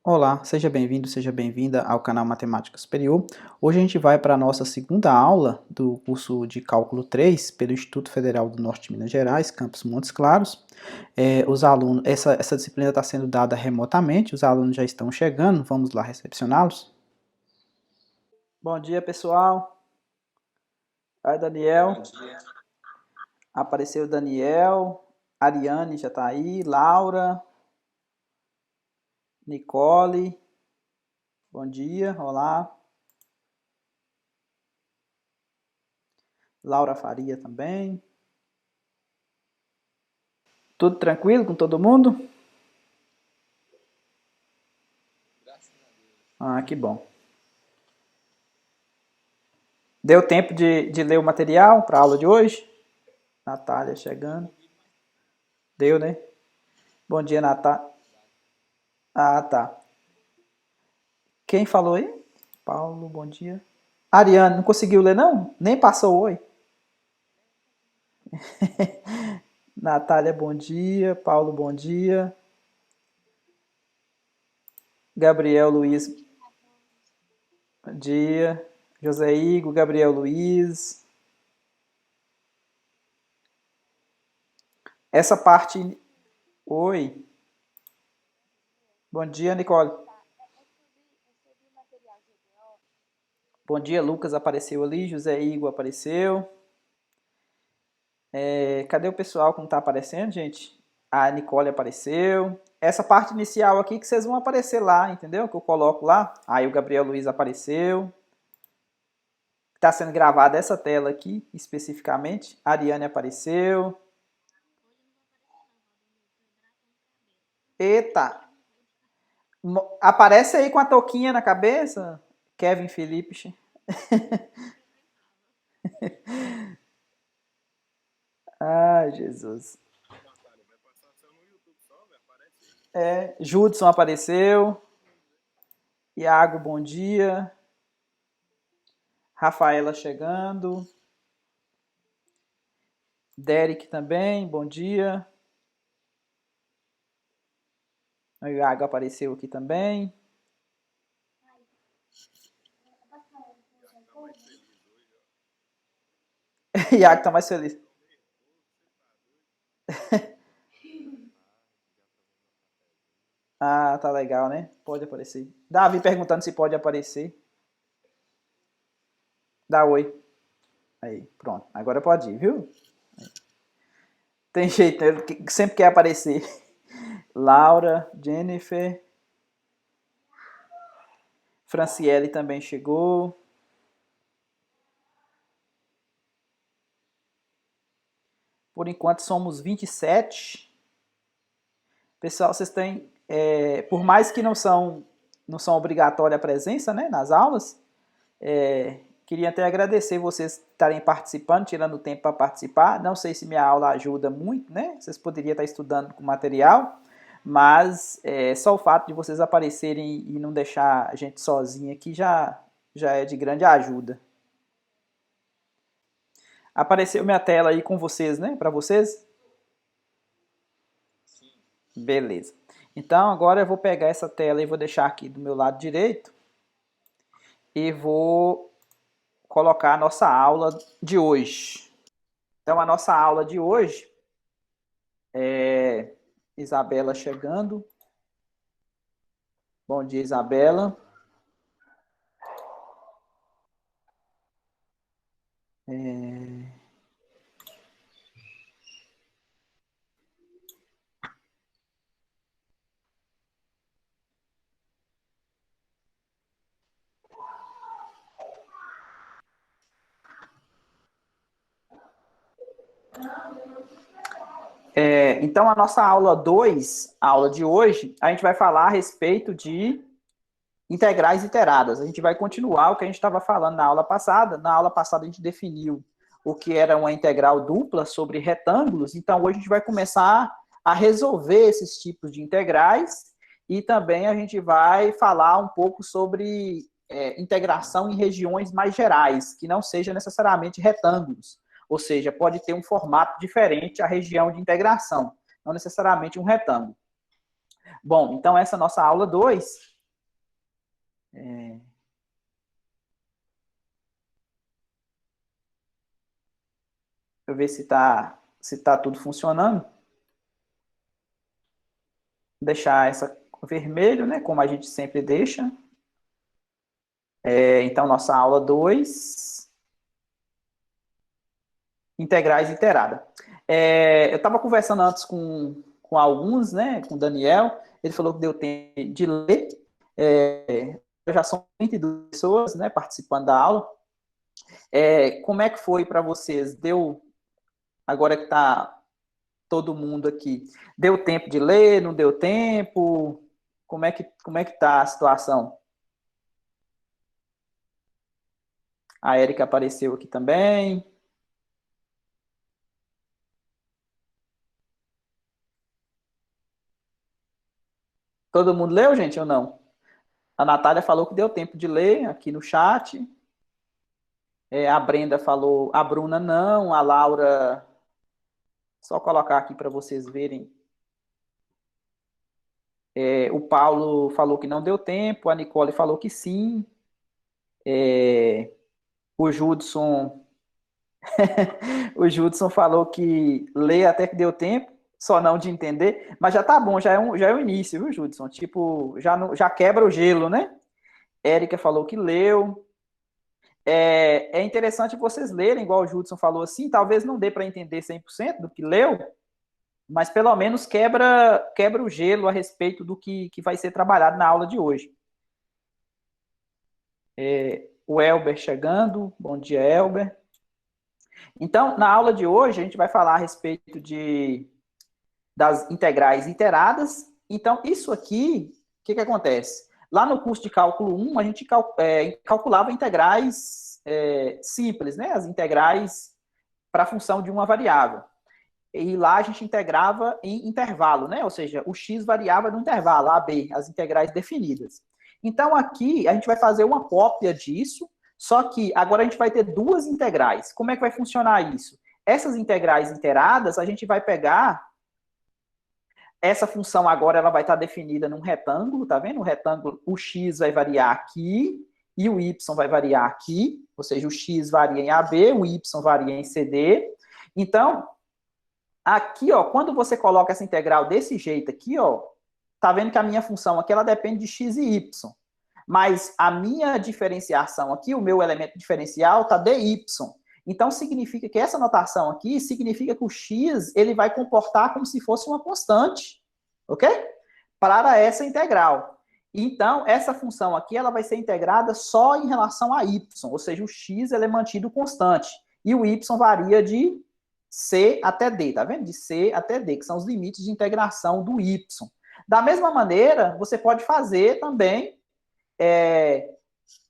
Olá, seja bem-vindo, seja bem-vinda ao canal Matemática Superior. Hoje a gente vai para a nossa segunda aula do curso de Cálculo 3 pelo Instituto Federal do Norte de Minas Gerais, campus Montes Claros. Os alunos, essa disciplina está sendo dada remotamente, os alunos já estão chegando, vamos lá recepcioná-los. Bom dia, pessoal. Oi, Daniel. Bom dia. Apareceu o Daniel, Ariane já está aí, Laura, Nicole, bom dia, olá. Laura Faria também. Tudo tranquilo com todo mundo? Graças a Deus. Ah, que bom. Deu tempo de ler o material para a aula de hoje? Natália chegando. Deu, né? Bom dia, Natália. Ah, tá. Quem falou aí? Paulo, bom dia. Ariane, não conseguiu ler, não? Nem passou oi. Natália, bom dia. Paulo, bom dia. Gabriel Luiz, bom dia. José Igor, Gabriel Luiz. Essa parte. Oi. Bom dia, Nicole. Bom dia, Lucas apareceu ali. José Igor apareceu. Cadê o pessoal que não está aparecendo, gente? A Nicole apareceu. Essa parte inicial aqui que vocês vão aparecer lá, entendeu? Que eu coloco lá. Aí o Gabriel Luiz apareceu. Está sendo gravada essa tela aqui, especificamente. A Ariane apareceu. Eita! Aparece aí com a touquinha na cabeça, Kevin Felipe. Ai, Jesus. Vai passar só no YouTube só, vai aparecer. Judson apareceu. Iago, bom dia. Rafaela chegando. Derek também, bom dia. O Iago apareceu aqui também. Tá mais feliz hoje, ó. Iago tá mais feliz. Ah, tá legal, né? Pode aparecer. Davi perguntando se pode aparecer. Dá oi. Aí, pronto. Agora pode ir, viu? Tem jeito, né? Ele sempre quer aparecer. Laura, Jennifer. Franciele também chegou. Por enquanto somos 27. Pessoal, vocês têm, por mais que não são obrigatória a presença, né, nas aulas, queria até agradecer vocês estarem participando, tirando o tempo para participar. Não sei se minha aula ajuda muito, né? Vocês poderiam estar estudando com material, mas só o fato de vocês aparecerem e não deixar a gente sozinha aqui já é de grande ajuda. Apareceu minha tela aí com vocês, né? Para vocês? Sim. Beleza. Então agora eu vou pegar essa tela e vou deixar aqui do meu lado direito e vou colocar a nossa aula de hoje. Então a nossa aula de hoje é Isabela chegando. Bom dia, Isabela. Então a nossa aula 2, a aula de hoje, a gente vai falar a respeito de integrais iteradas. A gente vai continuar o que a gente estava falando na aula passada. Na aula passada a gente definiu o que era uma integral dupla sobre retângulos. Então hoje a gente vai começar a resolver esses tipos de integrais e também a gente vai falar um pouco sobre integração em regiões mais gerais, que não seja necessariamente retângulos. Ou seja, pode ter um formato diferente a região de integração, não necessariamente um retângulo. Bom, então essa é a nossa aula 2. eu ver se tá tudo funcionando. Vou deixar essa vermelho, né? Como a gente sempre deixa. Então, nossa aula 2, integrais iterada. Eu estava conversando antes com alguns, né? Com o Daniel. Ele falou que deu tempo de ler. Já são 22 pessoas, né? Participando da aula. Como é que foi para vocês? Agora que está todo mundo aqui, deu tempo de ler? Não deu tempo? Como é que tá a situação? A Érica apareceu aqui também. Todo mundo leu, gente, ou não? A Natália falou que deu tempo de ler aqui no chat. A Brenda falou, a Bruna não, a Laura. Só colocar aqui para vocês verem. O Paulo falou que não deu tempo, a Nicole falou que sim. O Judson, o Judson falou que lê até que deu tempo, só não de entender, mas já tá bom, já é o início, viu, Judson? Tipo, já quebra o gelo, né? Érica falou que leu. É interessante vocês lerem, igual o Judson falou assim, talvez não dê para entender 100% do que leu, mas pelo menos quebra o gelo a respeito do que vai ser trabalhado na aula de hoje. O Elber chegando, bom dia, Elber. Então, na aula de hoje, a gente vai falar a respeito das integrais iteradas. Então, isso aqui, o que acontece? Lá no curso de cálculo 1, a gente calculava integrais simples, né? As integrais para a função de uma variável. E lá a gente integrava em intervalo, né? Ou seja, o x variava no intervalo, a, b, as integrais definidas. Então, aqui, a gente vai fazer uma cópia disso, só que agora a gente vai ter duas integrais. Como é que vai funcionar isso? Essas integrais iteradas, a gente vai pegar. Essa função agora ela vai estar definida num retângulo, tá vendo? O retângulo, o x vai variar aqui e o y vai variar aqui, ou seja, o x varia em AB, o y varia em CD. Então, aqui, ó, quando você coloca essa integral desse jeito aqui, ó, tá vendo que a minha função aqui ela depende de x e y. Mas a minha diferenciação aqui, o meu elemento diferencial está dy. Então, significa que essa notação aqui significa que o x ele vai comportar como se fosse uma constante, ok? Para essa integral. Então, essa função aqui ela vai ser integrada só em relação a y, ou seja, o x ele é mantido constante. E o y varia de c até d, tá vendo? De c até d, que são os limites de integração do y. Da mesma maneira, você pode fazer também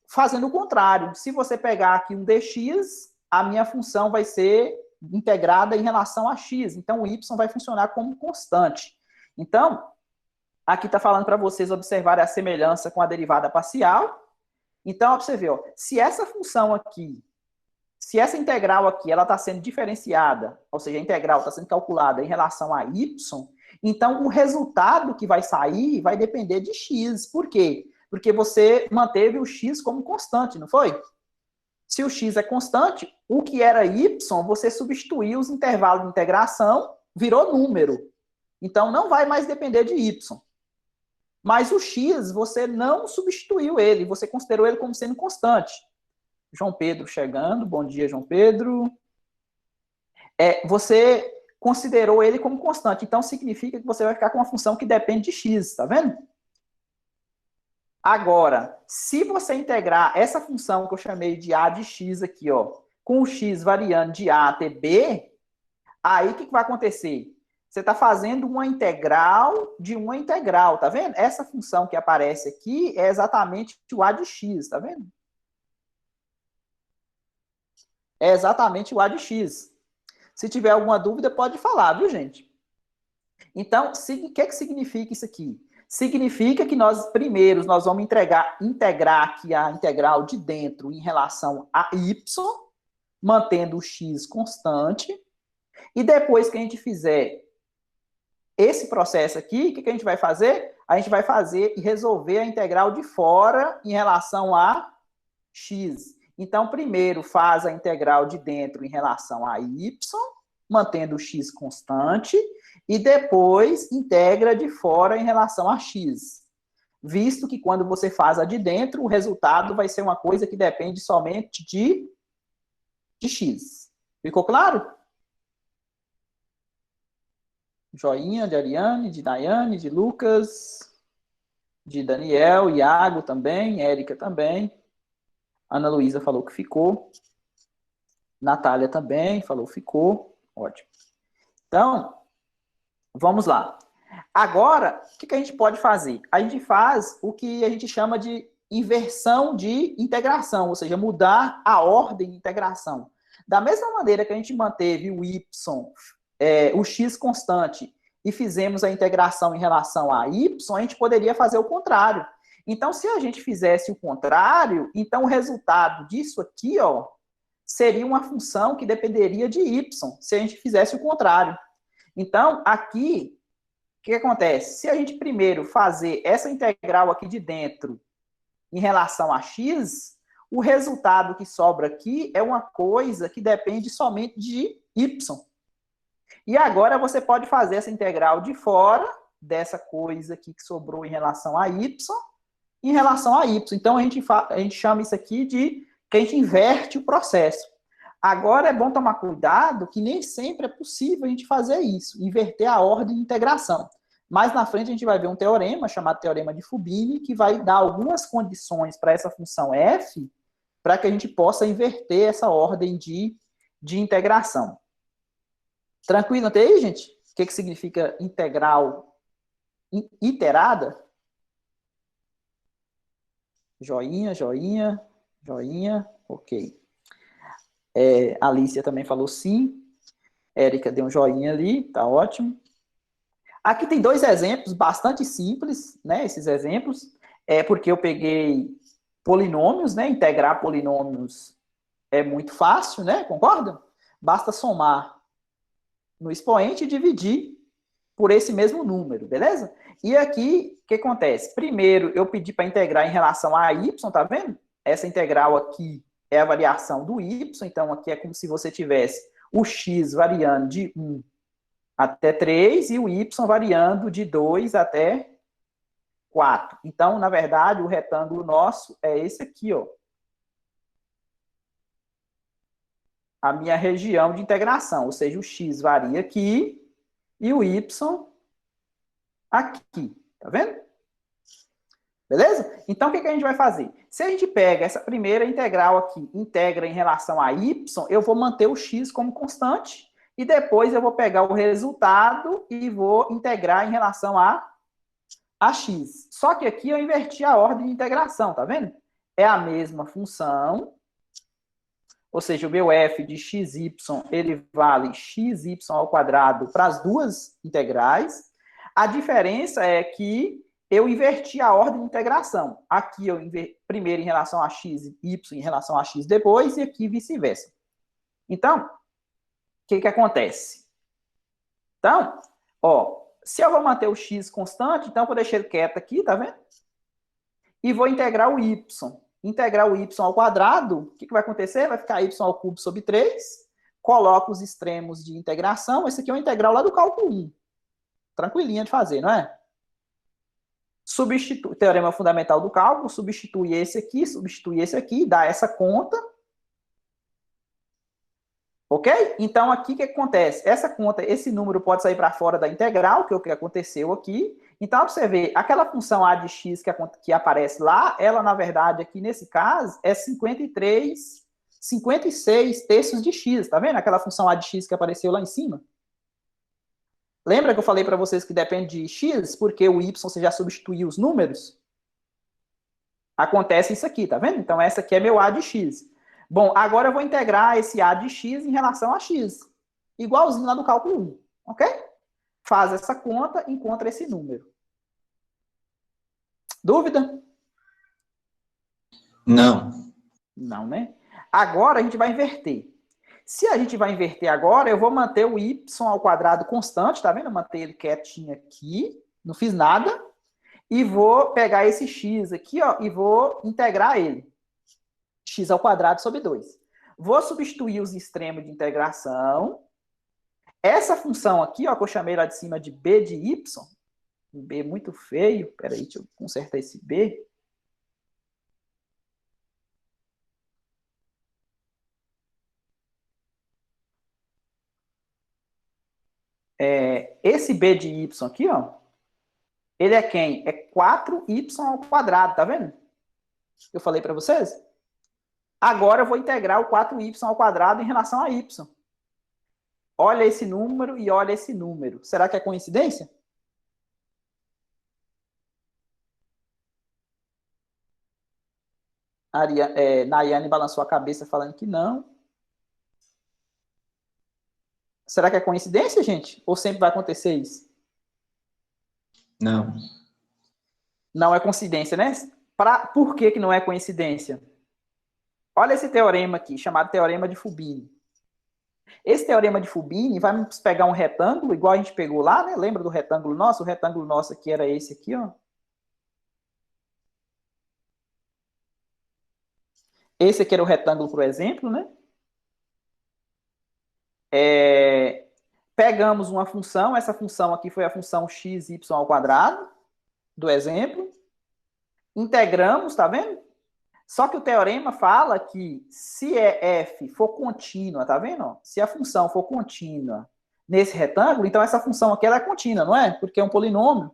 fazendo o contrário. Se você pegar aqui um dx, a minha função vai ser integrada em relação a x. Então, o y vai funcionar como constante. Então, aqui está falando para vocês observarem a semelhança com a derivada parcial. Então, ó, para você ver, ó, se essa função aqui, se essa integral aqui, ela está sendo diferenciada, ou seja, a integral está sendo calculada em relação a y, então o resultado que vai sair vai depender de x. Por quê? Porque você manteve o x como constante, não foi? Se o x é constante, o que era y, você substituiu os intervalos de integração, virou número. Então, não vai mais depender de y. Mas o x, você não substituiu ele, você considerou ele como sendo constante. João Pedro chegando, bom dia, João Pedro. Você considerou ele como constante, então significa que você vai ficar com uma função que depende de x, tá vendo? Agora, se você integrar essa função que eu chamei de a de x aqui, ó, com o x variando de a até b, aí o que vai acontecer? Você está fazendo uma integral de uma integral, tá vendo? Essa função que aparece aqui é exatamente o a de x, tá vendo? É exatamente o a de x. Se tiver alguma dúvida, pode falar, viu, gente? Então, o que significa isso aqui? Significa que nós vamos integrar aqui a integral de dentro em relação a y, mantendo o x constante, e depois que a gente fizer esse processo aqui, o que a gente vai fazer? a gente vai fazer e resolver a integral de fora em relação a x. Então, primeiro faz a integral de dentro em relação a y, mantendo o x constante, e depois integra de fora em relação a x. Visto que quando você faz a de dentro, o resultado vai ser uma coisa que depende somente de x. Ficou claro? Joinha de Ariane, de Daiane, de Lucas, de Daniel, Iago também, Érica também. Ana Luísa falou que ficou. Natália também falou ficou. Ótimo. Então, vamos lá. Agora, o que a gente pode fazer? A gente faz o que a gente chama de inversão de integração, ou seja, mudar a ordem de integração. Da mesma maneira que a gente manteve o y, o x constante, e fizemos a integração em relação a y, a gente poderia fazer o contrário. Então, se a gente fizesse o contrário, então o resultado disso aqui, ó, seria uma função que dependeria de y, se a gente fizesse o contrário. Então, aqui, o que acontece? Se a gente primeiro fazer essa integral aqui de dentro em relação a x, o resultado que sobra aqui é uma coisa que depende somente de y. E agora você pode fazer essa integral de fora dessa coisa aqui que sobrou em relação a y, em relação a y. Então, a gente chama isso aqui de que a gente inverte o processo. Agora, é bom tomar cuidado que nem sempre é possível a gente fazer isso, inverter a ordem de integração. Mais na frente, a gente vai ver um teorema, chamado teorema de Fubini, que vai dar algumas condições para essa função f, para que a gente possa inverter essa ordem de integração. Tranquilo até aí, gente? O que significa integral iterada? Joinha, joinha, joinha, ok. Alicia também falou sim. Érica deu um joinha ali, tá ótimo. Aqui tem dois exemplos bastante simples, né? Esses exemplos. Porque eu peguei polinômios, né? Integrar polinômios é muito fácil, né? Concorda? Basta somar no expoente e dividir por esse mesmo número, beleza? E aqui, o que acontece? Primeiro, eu pedi para integrar em relação a y, tá vendo? Essa integral aqui é a variação do y, então aqui é como se você tivesse o x variando de 1 até 3 e o y variando de 2 até 4. Então, na verdade, o retângulo nosso é esse aqui, ó. A minha região de integração, ou seja, o x varia aqui e o y aqui, tá vendo? Beleza? Então, o que a gente vai fazer? Se a gente pega essa primeira integral aqui, integra em relação a y, eu vou manter o x como constante e depois eu vou pegar o resultado e vou integrar em relação a x. Só que aqui eu inverti a ordem de integração, tá vendo? É a mesma função, ou seja, o meu f de xy, ele vale xy ao quadrado para as duas integrais. A diferença é que eu inverti a ordem de integração. Aqui eu primeiro em relação a x, y em relação a x depois, e aqui vice-versa. Então, o que acontece? Então, ó, se eu vou manter o x constante, então eu vou deixar ele quieto aqui, tá vendo? E vou integrar o y. Integrar o y ao quadrado, o que vai acontecer? Vai ficar y ao cubo sobre 3. Coloco os extremos de integração. Esse aqui é uma integral lá do cálculo 1. Tranquilinha de fazer, não é? Substitui, teorema fundamental do cálculo, substitui esse aqui, dá essa conta. Ok? Então, aqui o que acontece? Essa conta, esse número pode sair para fora da integral, que é o que aconteceu aqui. Então, você vê, aquela função a de x que aparece lá, ela, na verdade, aqui nesse caso, é 56 terços de x, tá vendo? Aquela função a de x que apareceu lá em cima. Lembra que eu falei para vocês que depende de x, porque o y você já substituiu os números? Acontece isso aqui, tá vendo? Então, essa aqui é meu a de x. Bom, agora eu vou integrar esse a de x em relação a x. Igualzinho lá no cálculo 1, ok? Faz essa conta, encontra esse número. Dúvida? Não. Não, né? Agora a gente vai inverter. Se a gente vai inverter agora, eu vou manter o y ao quadrado constante, tá vendo? Eu mantei ele quietinho aqui, não fiz nada. E vou pegar esse x aqui, ó, e vou integrar ele. X ao quadrado sobre 2. Vou substituir os extremos de integração. Essa função aqui, ó, que eu chamei lá de cima de b de y, um b muito feio, peraí, deixa eu consertar esse b. Esse b de y aqui, ó, ele é quem? É 4y ao quadrado, tá vendo? Eu falei para vocês? Agora eu vou integrar o 4y ao quadrado em relação a y. Olha esse número e olha esse número. Será que é coincidência? Nayane balançou a cabeça falando que não. Será que é coincidência, gente? Ou sempre vai acontecer isso? Não. Não é coincidência, né? Por que não é coincidência? Olha esse teorema aqui, chamado teorema de Fubini. Esse teorema de Fubini vai nos pegar um retângulo, igual a gente pegou lá, né? Lembra do retângulo nosso? O retângulo nosso aqui era esse aqui, ó. Esse aqui era o retângulo, por exemplo, né? Pegamos uma função, essa função aqui foi a função xy ao quadrado, do exemplo. Integramos, tá vendo? Só que o teorema fala que se f for contínua, tá vendo? Se a função for contínua nesse retângulo, então essa função aqui ela é contínua, não é? Porque é um polinômio.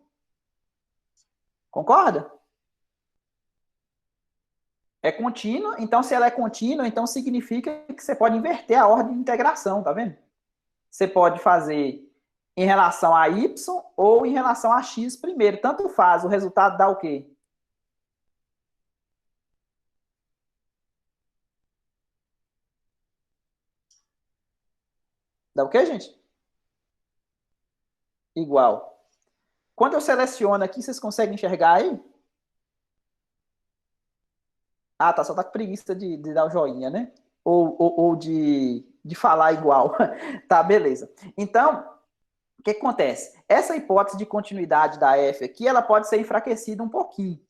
Concorda? É contínua, então se ela é contínua, então significa que você pode inverter a ordem de integração, tá vendo? Você pode fazer em relação a y ou em relação a x primeiro. Tanto faz, o resultado dá o quê? Dá o quê, gente? Igual. Quando eu seleciono aqui, vocês conseguem enxergar aí? Ah, tá, só tá com preguiça de dar o joinha, né? Ou de falar igual. Tá, beleza. Então, o que acontece? Essa hipótese de continuidade da f aqui, ela pode ser enfraquecida um pouquinho.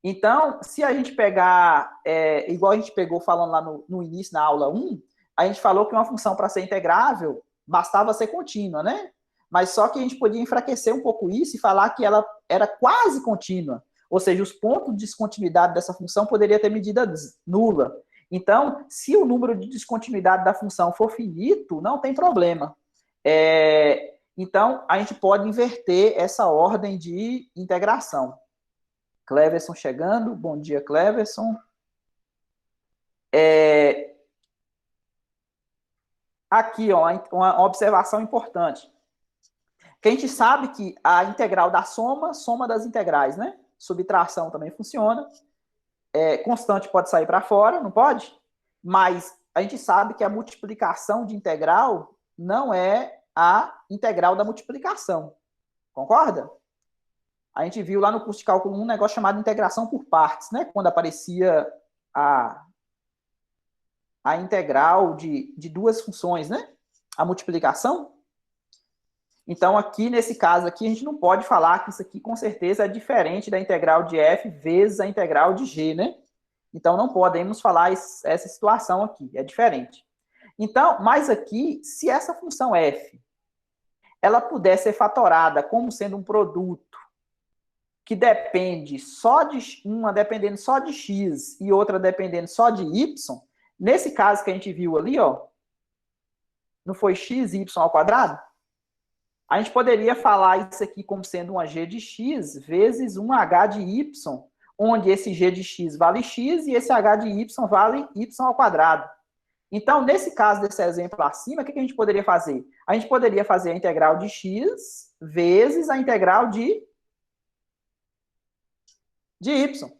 Então, se a gente pegar, igual a gente pegou falando lá no início, na aula 1, a gente falou que uma função para ser integrável bastava ser contínua, né? Mas só que a gente podia enfraquecer um pouco isso e falar que ela era quase contínua. Ou seja, os pontos de descontinuidade dessa função poderia ter medida nula. Então, se o número de descontinuidade da função for finito, não tem problema. Então, a gente pode inverter essa ordem de integração. Cleverson chegando. Bom dia, Cleverson. Aqui, ó, uma observação importante. Que a gente sabe que a integral da soma das integrais, né? Subtração também funciona. Constante pode sair para fora, não pode? Mas a gente sabe que a multiplicação de integral não é a integral da multiplicação. Concorda? A gente viu lá no curso de cálculo 1 um negócio chamado integração por partes, né? Quando aparecia a integral de duas funções, né? A multiplicação. Então, aqui, nesse caso aqui, a gente não pode falar que isso aqui, com certeza, é diferente da integral de f vezes a integral de g, né? Então, não podemos falar essa situação aqui, é diferente. Então, mas aqui, se essa função f, ela puder ser fatorada como sendo um produto que depende só de, uma dependendo só de x e outra dependendo só de y, nesse caso que a gente viu ali, ó, não foi xy ao quadrado? A gente poderia falar isso aqui como sendo uma g de x vezes um h de y, onde esse g de x vale x e esse h de y vale y ao quadrado. Então, nesse caso desse exemplo acima, o que a gente poderia fazer? A gente poderia fazer a integral de x vezes a integral de y.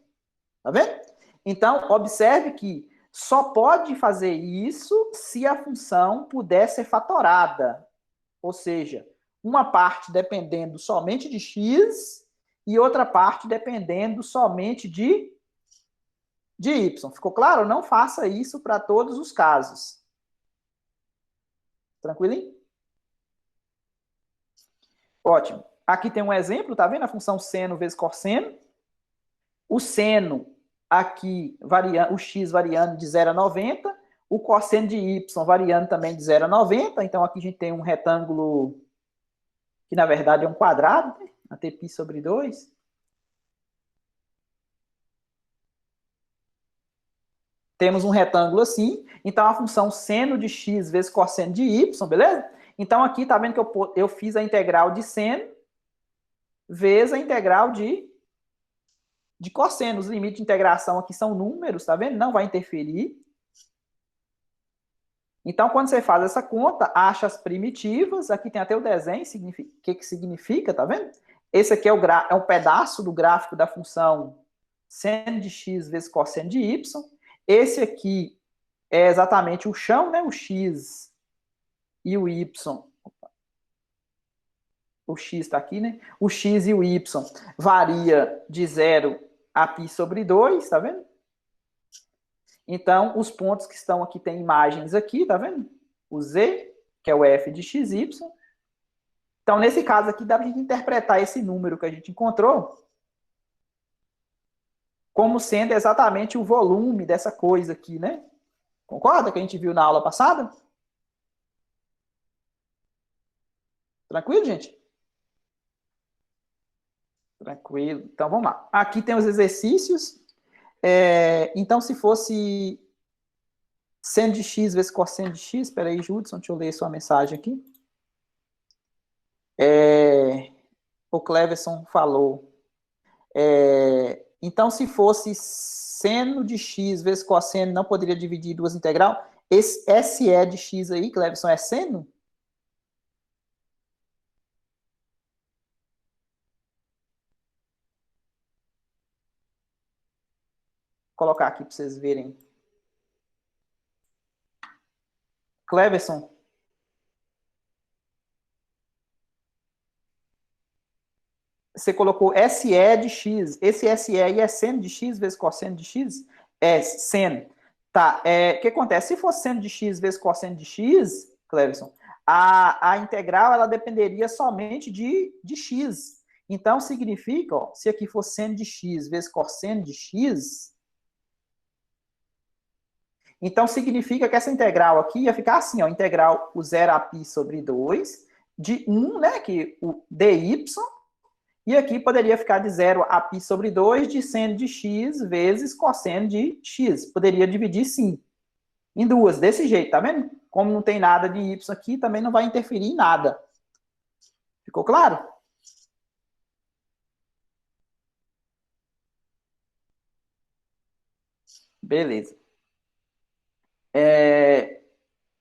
Tá vendo? Então, observe que só pode fazer isso se a função puder ser fatorada. Ou seja, uma parte dependendo somente de x e outra parte dependendo somente de y. Ficou claro? Não faça isso para todos os casos. Tranquilinho? Ótimo. aqui tem um exemplo, tá vendo? A função seno vezes cosseno. O seno aqui, o x variando de 0 a 90, o cosseno de y variando também de 0 a 90, então aqui a gente tem um retângulo que na verdade é um quadrado, né? A t π sobre 2. Temos um retângulo assim, então a função seno de x vezes cosseno de y, beleza? Então aqui tá vendo que eu fiz a integral de seno vezes a integral de cosseno. Os limites de integração aqui são números, tá vendo? Não vai interferir. Então, quando você faz essa conta, acha as primitivas. Aqui tem até o desenho, o que significa, tá vendo? Esse aqui é um pedaço do gráfico da função seno de x vezes cosseno de y. Esse aqui é exatamente o chão, né? O x e o y. O x está aqui, né? O x e o y varia de 0 a π sobre 2, tá vendo? Então, os pontos que estão aqui têm imagens aqui, tá vendo? O z, que é o f de xy. Então, nesse caso aqui, dá para a gente interpretar esse número que a gente encontrou como sendo exatamente o volume dessa coisa aqui, né? Concorda que a gente viu na aula passada? Tranquilo, gente? Tranquilo. Então, vamos lá. Aqui tem os exercícios. Então, se fosse seno de x vezes cosseno de x, espera aí, Judson, deixa eu ler sua mensagem aqui. O Cleverson falou. Então, se fosse seno de x vezes cosseno, não poderia dividir duas integral. Esse SE de x aí, Cleverson, é seno? Vou colocar aqui para vocês verem. Cleverson. Você colocou SE de x. Esse SE aí é seno de x vezes cosseno de x? É seno. Tá. O que acontece? Se fosse seno de x vezes cosseno de x, Cleverson, a integral ela dependeria somente de x. Então, significa, ó, se aqui for seno de x vezes cosseno de x, então significa que essa integral aqui ia ficar assim, ó, integral o 0 a π sobre 2, de 1, né, que o dy, e aqui poderia ficar de 0 a π sobre 2 de seno de x vezes cosseno de x. Poderia dividir, sim, em duas, desse jeito, tá vendo? Como não tem nada de y aqui, também não vai interferir em nada. Ficou claro? Beleza.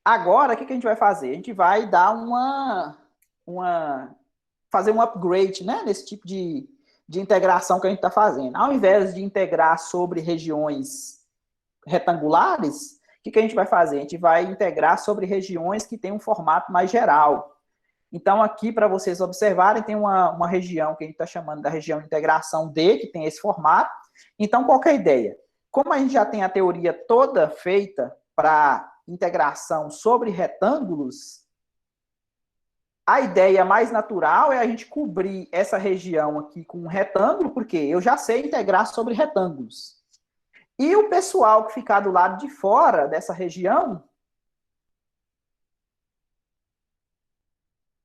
Agora, o que a gente vai fazer? A gente vai dar fazer um upgrade, né, nesse tipo de integração que a gente está fazendo. Ao invés de integrar sobre regiões retangulares, o que a gente vai fazer? A gente vai integrar sobre regiões que têm um formato mais geral. Então, aqui, para vocês observarem, tem uma região que a gente está chamando da região de integração D, que tem esse formato. Então, qual que é a ideia? Como a gente já tem a teoria toda feita para integração sobre retângulos, a ideia mais natural é a gente cobrir essa região aqui com um retângulo, porque eu já sei integrar sobre retângulos. E o pessoal que ficar do lado de fora dessa região,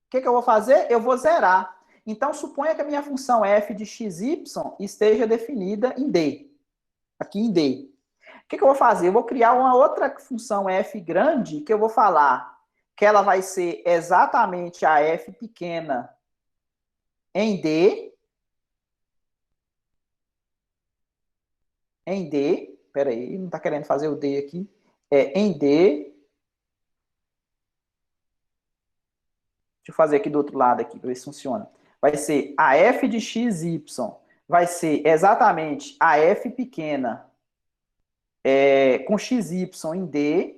o que eu vou fazer? Eu vou zerar. Então, suponha que a minha função f de xy esteja definida em D. Aqui em D. O que eu vou fazer? Eu vou criar uma outra função f grande, que eu vou falar que ela vai ser exatamente a f pequena em D. Em D. Espera aí, não está querendo fazer o D aqui. Em D. Deixa eu fazer aqui do outro lado aqui, para ver se funciona. Vai ser a f de xy, vai ser exatamente a f pequena com xy em D.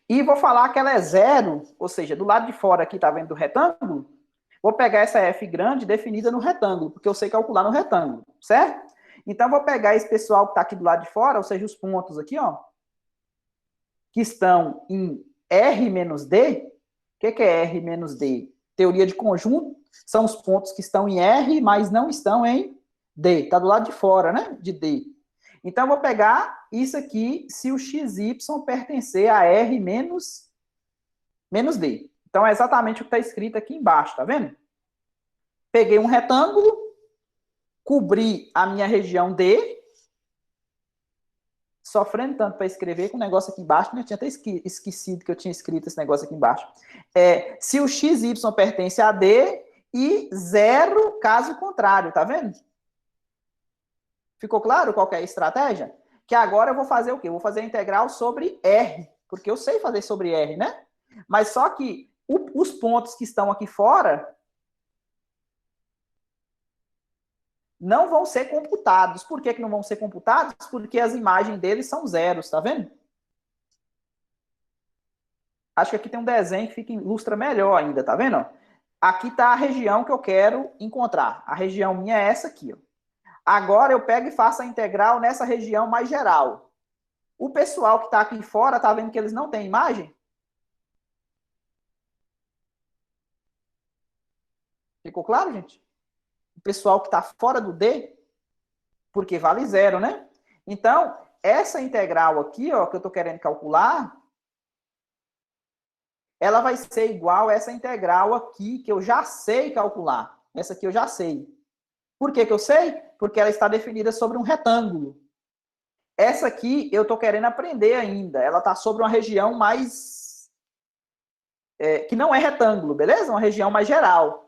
E vou falar que ela é zero, ou seja, do lado de fora aqui, tá vendo do retângulo? Vou pegar essa f grande definida no retângulo, porque eu sei calcular no retângulo, certo? Então, eu vou pegar esse pessoal que está aqui do lado de fora, ou seja, os pontos aqui, ó, que estão em R menos D. O que é R menos D? Teoria de conjunto, são os pontos que estão em R, mas não estão em D. Está do lado de fora, né? De D. Então, eu vou pegar isso aqui se o XY pertencer a R menos D. Então, é exatamente o que está escrito aqui embaixo, tá vendo? Peguei um retângulo, cobri a minha região D, sofrendo tanto para escrever com o negócio aqui embaixo, né? Eu tinha até esquecido que eu tinha escrito esse negócio aqui embaixo. Se o XY pertence a D e zero caso contrário, tá vendo? Ficou claro qual que é a estratégia? Que agora eu vou fazer o quê? Eu vou fazer a integral sobre R, porque eu sei fazer sobre R, né? Mas só que os pontos que estão aqui fora não vão ser computados. Por que não vão ser computados? Porque as imagens deles são zeros, tá vendo? Acho que aqui tem um desenho que ilustra melhor ainda, tá vendo? Aqui está a região que eu quero encontrar. A região minha é essa aqui, ó. Agora eu pego e faço a integral nessa região mais geral. O pessoal que está aqui fora, tá vendo que eles não têm imagem? Ficou claro, gente? O pessoal que está fora do D, porque vale zero, né? Então, essa integral aqui, ó, que eu estou querendo calcular, ela vai ser igual a essa integral aqui, que eu já sei calcular. Essa aqui eu já sei. Por que eu sei? Porque ela está definida sobre um retângulo. Essa aqui eu estou querendo aprender ainda. Ela está sobre uma região mais... que não é retângulo, beleza? Uma região mais geral.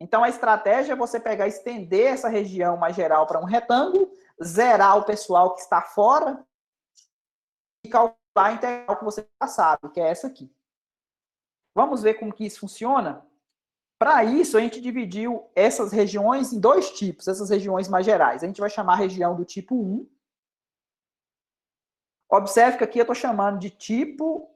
Então, a estratégia é você pegar e estender essa região mais geral para um retângulo, zerar o pessoal que está fora e calcular a integral que você já sabe, que é essa aqui. Vamos ver como que isso funciona? Para isso, a gente dividiu essas regiões em dois tipos, essas regiões mais gerais. A gente vai chamar a região do tipo 1. Observe que aqui eu estou chamando de tipo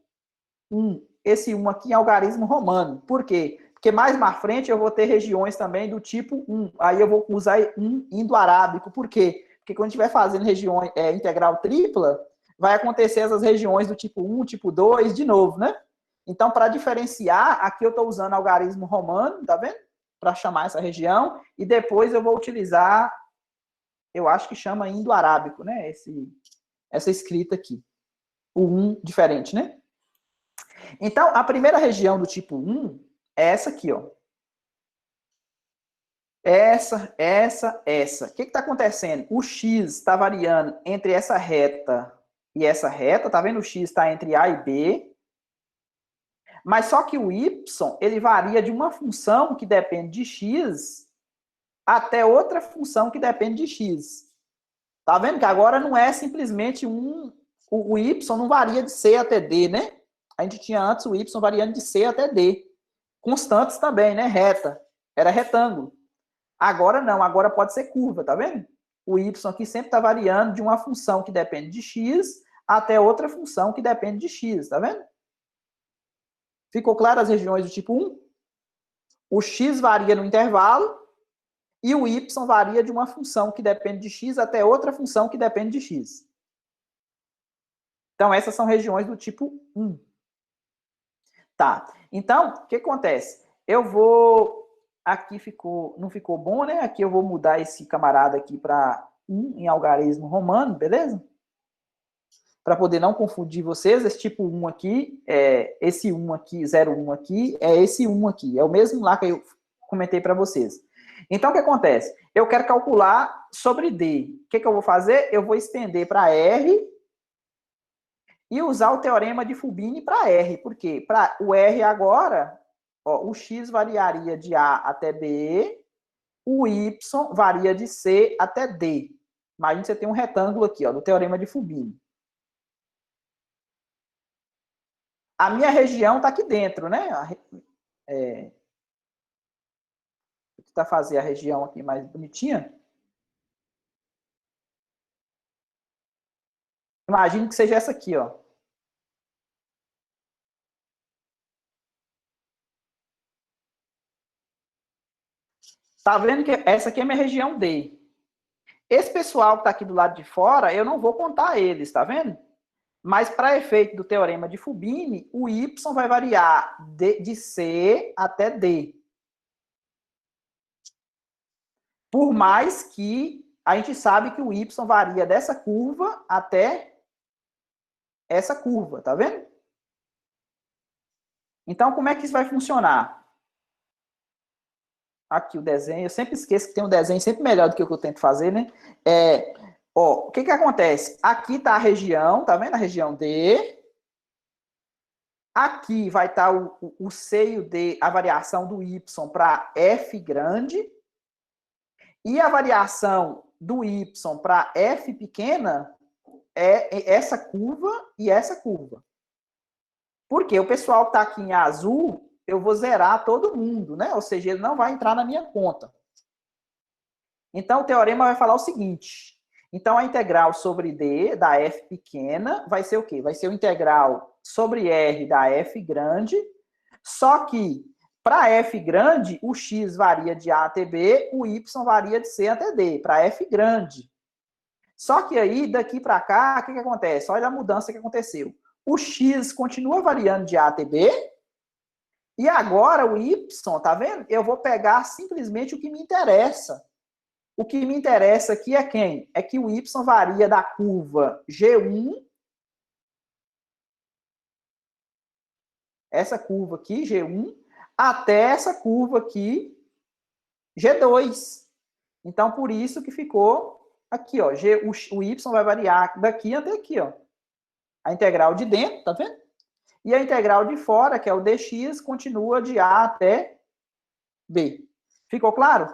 1. Esse 1 aqui é algarismo romano. Por quê? Porque mais na frente eu vou ter regiões também do tipo 1. Aí eu vou usar 1 indo-arábico. Por quê? Porque quando a gente estiver fazendo regiões integral tripla, vai acontecer essas regiões do tipo 1, tipo 2, de novo, né? Então, para diferenciar, aqui eu estou usando algarismo romano, tá vendo? Para chamar essa região. E depois eu vou utilizar, eu acho que chama indo-arábico, né? Essa escrita aqui. O 1 diferente, né? Então, a primeira região do tipo 1 é essa aqui, ó. Essa. O que está acontecendo? O x está variando entre essa reta e essa reta, tá vendo? O x está entre A e B. Mas só que o y, ele varia de uma função que depende de x até outra função que depende de x. Tá vendo que agora não é simplesmente o y não varia de C até D, né? A gente tinha antes o y variando de C até D. Constantes também, né? Reta. Era retângulo. Agora não, agora pode ser curva, tá vendo? O y aqui sempre está variando de uma função que depende de x até outra função que depende de x, tá vendo? Ficou claro as regiões do tipo 1? O x varia no intervalo e o y varia de uma função que depende de x até outra função que depende de x. Então, essas são regiões do tipo 1. Tá. Então, o que acontece? Eu vou... Aqui não ficou bom, né? Aqui eu vou mudar esse camarada aqui para 1 em algarismo romano, beleza? Para poder não confundir vocês, esse tipo 1 aqui, esse 1 aqui, 01 aqui, é esse 1 aqui. É o mesmo lá que eu comentei para vocês. Então, o que acontece? Eu quero calcular sobre D. O que eu vou fazer? Eu vou estender para R e usar o teorema de Fubini para R. Por quê? Para o R agora, ó, o x variaria de A até B, o y varia de C até D. Imagina que você tem um retângulo aqui, ó, do teorema de Fubini. A minha região está aqui dentro, né? Vou tentar fazer a região aqui mais bonitinha. Imagine que seja essa aqui, ó. Tá vendo que essa aqui é a minha região D. Esse pessoal que está aqui do lado de fora, eu não vou contar eles, tá vendo? Mas para efeito do teorema de Fubini, o y vai variar de C até D. Por mais que a gente sabe que o y varia dessa curva até essa curva, tá vendo? Então, como é que isso vai funcionar? Aqui o desenho, eu sempre esqueço que tem um desenho sempre melhor do que o que eu tento fazer, né? O que acontece? Aqui está a região, tá vendo a região D? Aqui vai estar o C e o D, a variação do y para F grande. E a variação do y para F pequena é essa curva e essa curva. Porque o pessoal que está aqui em azul, eu vou zerar todo mundo, né? Ou seja, ele não vai entrar na minha conta. Então, o teorema vai falar o seguinte. Então, a integral sobre D da F pequena vai ser o quê? Vai ser o integral sobre R da F grande, só que para F grande, o X varia de A até B, o Y varia de C até D, para F grande. Só que aí, daqui para cá, o que acontece? Olha a mudança que aconteceu. O X continua variando de A até B, e agora o Y, tá vendo? Eu vou pegar simplesmente o que me interessa. O que me interessa aqui é quem? É que o Y varia da curva G1, essa curva aqui, G1, até essa curva aqui, G2. Então, por isso que ficou aqui, ó, o Y vai variar daqui até aqui, ó. A integral de dentro, tá vendo? E a integral de fora, que é o dx, continua de A até B. Ficou claro?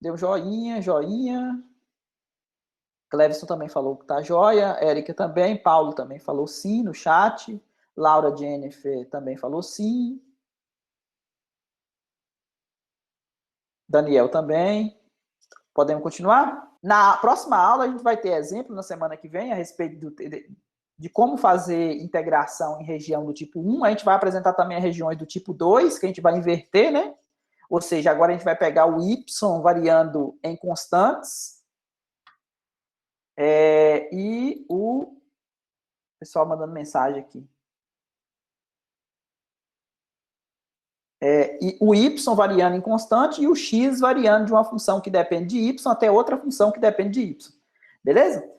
Deu joinha, joinha. Clevison também falou que tá joia. Érica também. Paulo também falou sim no chat. Laura Jennifer também falou sim. Daniel também. Podemos continuar? Na próxima aula, a gente vai ter exemplo, na semana que vem, a respeito de como fazer integração em região do tipo 1. A gente vai apresentar também as regiões do tipo 2, que a gente vai inverter, né? Ou seja, agora a gente vai pegar o y variando em constantes. E o pessoal mandando mensagem aqui. E o y variando em constante e o x variando de uma função que depende de y até outra função que depende de y. Beleza?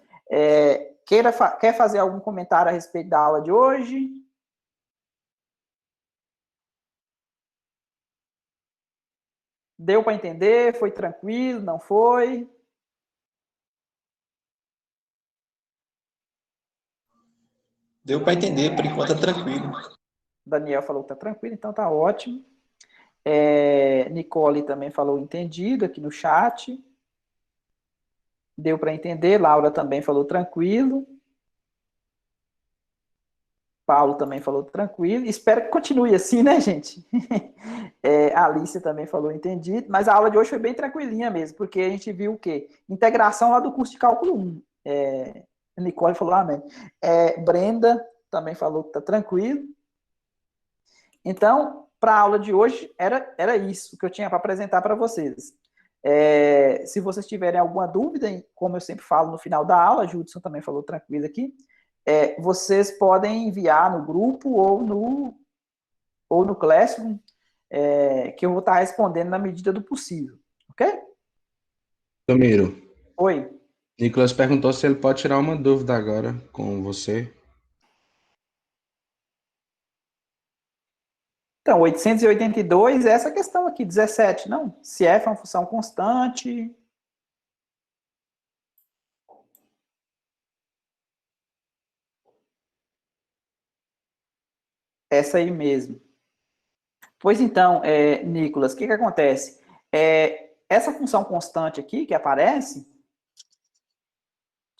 Quer fazer algum comentário a respeito da aula de hoje? Deu para entender? Foi tranquilo? Não foi? Deu para entender, por enquanto é tranquilo. Daniel falou que está tranquilo, então tá ótimo. Nicole também falou entendido aqui no chat. Deu para entender. Laura também falou tranquilo. Paulo também falou tranquilo. Espero que continue assim, né, gente? A Alice também falou entendido. Mas a aula de hoje foi bem tranquilinha mesmo, porque a gente viu o quê? Integração lá do curso de cálculo 1. Nicole falou amém. Brenda também falou que está tranquilo. Então, para a aula de hoje, era isso que eu tinha para apresentar para vocês. Se vocês tiverem alguma dúvida, como eu sempre falo no final da aula, a Judson também falou tranquilo aqui, vocês podem enviar no grupo ou no Classroom, que eu vou estar respondendo na medida do possível, ok? Tomiro, Oi. Nicolas perguntou se ele pode tirar uma dúvida agora com você. Então, 882 é essa questão aqui, 17, não? Se f é uma função constante. Essa aí mesmo. Pois então, Nicolas, o que acontece? Essa função constante aqui que aparece,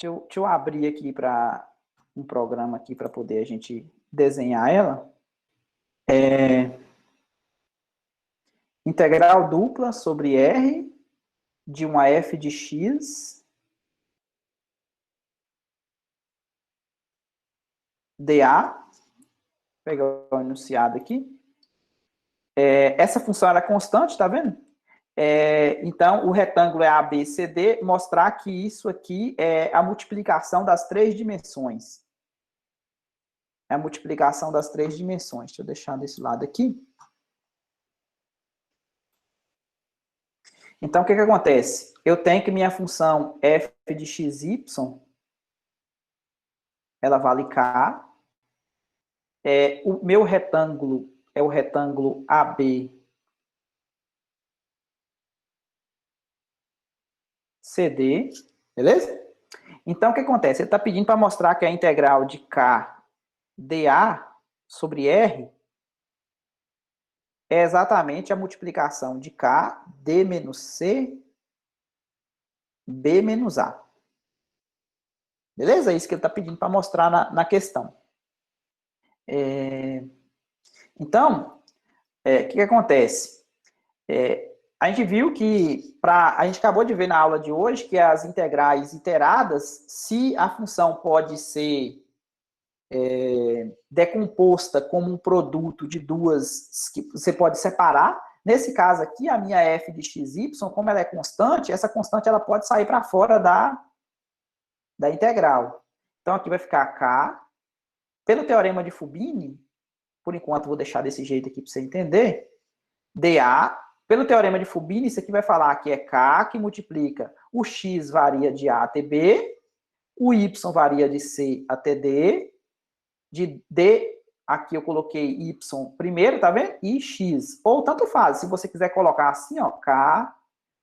deixa eu abrir aqui para um programa aqui para poder a gente desenhar ela. Integral dupla sobre R de uma f de x dA. Vou pegar o enunciado aqui. Essa função era constante, tá vendo? Então, o retângulo é ABCD, mostrar que isso aqui é a multiplicação das três dimensões. É a multiplicação das três dimensões. Deixa eu deixar desse lado aqui. Então, o que acontece? Eu tenho que minha função f de xy, ela vale k. O meu retângulo é o retângulo AB CD, beleza? Então, o que acontece? Ele está pedindo para mostrar que a integral de k dA sobre R é exatamente a multiplicação de k d menos c b menos a. Beleza? É isso que ele está pedindo para mostrar na questão. Então, o que acontece? A gente viu que, a gente acabou de ver na aula de hoje, que as integrais iteradas, se a função pode ser decomposta como um produto de duas, que você pode separar. Nesse caso aqui, a minha f de xy, como ela é constante, essa constante ela pode sair para fora da integral. Então, aqui vai ficar k. Pelo teorema de Fubini, por enquanto vou deixar desse jeito aqui para você entender, dA. Pelo teorema de Fubini, isso aqui vai falar que é k que multiplica o x varia de a até b, o y varia de c até d, de d, aqui eu coloquei y primeiro, tá vendo? E x. Ou tanto faz, se você quiser colocar assim, ó, k,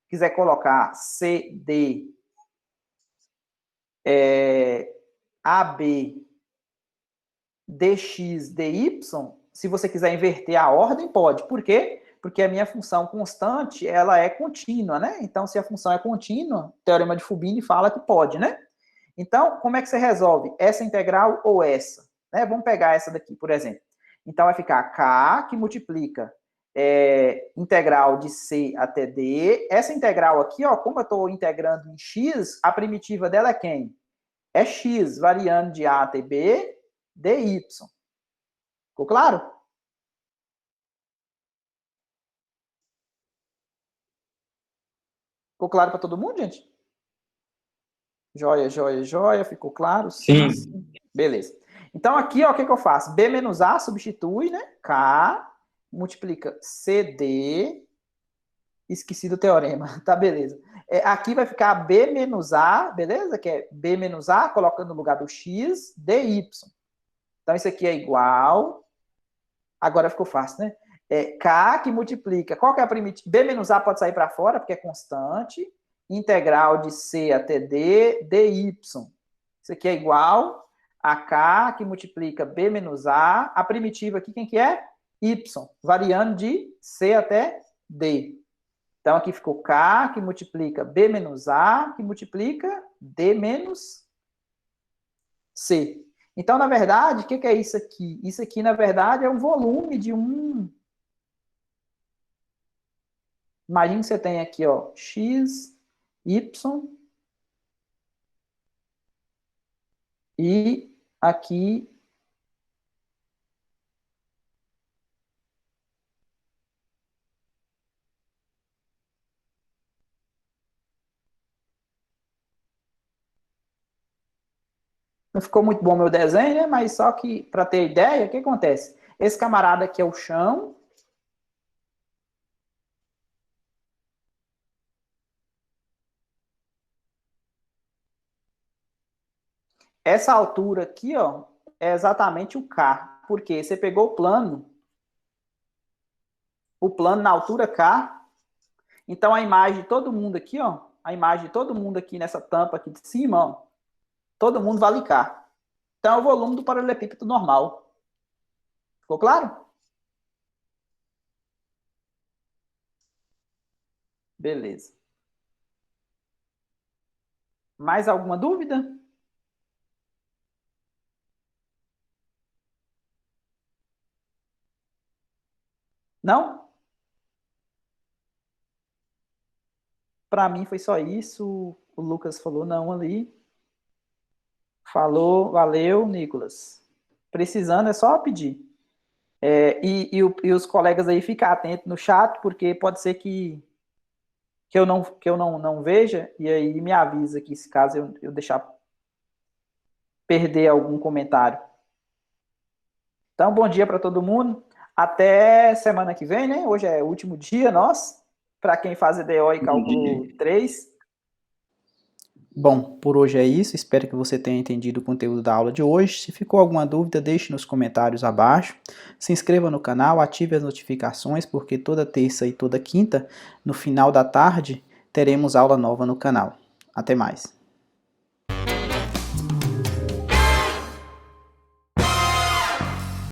quiser colocar cd, ab, dx, dy, se você quiser inverter a ordem, pode. Por quê? Porque a minha função constante, ela é contínua, né? Então, se a função é contínua, o teorema de Fubini fala que pode, né? Então, como é que você resolve? Essa integral ou essa? Vamos pegar essa daqui, por exemplo. Então, vai ficar k, que multiplica integral de c até d. Essa integral aqui, ó, como eu estou integrando em x, a primitiva dela é quem? É x, variando de a até b, dy. Ficou claro? Ficou claro para todo mundo, gente? Joia, joia, joia. Ficou claro? Sim. Sim. Beleza. Então, aqui, ó, o que eu faço? B menos A substitui, né? K multiplica CD. Esqueci do teorema. Tá, beleza. Aqui vai ficar B menos A, beleza? Que é B menos A, colocando no lugar do X, DY. Então, isso aqui é igual. Agora ficou fácil, né? K que multiplica. Qual que é a primitiva? B menos A pode sair para fora, porque é constante. Integral de C até D, dy. Isso aqui é igual a K, que multiplica B menos A. A primitiva aqui, quem que é? Y, variando de C até D. Então, aqui ficou K, que multiplica B menos A, que multiplica D menos C. Então, na verdade, o que é isso aqui? Isso aqui, na verdade, é um volume de um... Imagina que você tem aqui, ó, X, Y, e aqui não ficou muito bom meu desenho, né? Mas só que, para ter ideia, o que acontece? Esse camarada aqui é o chão. Essa altura aqui, ó, é exatamente o K. Porque você pegou o plano na altura K. Então, a imagem de todo mundo aqui, ó, a imagem de todo mundo aqui nessa tampa aqui de cima, ó, todo mundo vale K. Então, é o volume do paralelepípedo normal. Ficou claro? Beleza. Mais alguma dúvida? Não? Para mim foi só isso. O Lucas falou não ali. Falou, valeu, Nicolas. Precisando é só pedir. E os colegas aí ficar atentos no chat, porque pode ser que não veja, e aí me avisa aqui se caso eu deixar perder algum comentário. Então, bom dia para todo mundo. Até semana que vem, né? Hoje é o último dia nosso, para quem faz EDO e cálculo 3. Bom, por hoje é isso. Espero que você tenha entendido o conteúdo da aula de hoje. Se ficou alguma dúvida, deixe nos comentários abaixo. Se inscreva no canal, ative as notificações, porque toda terça e toda quinta, no final da tarde, teremos aula nova no canal. Até mais.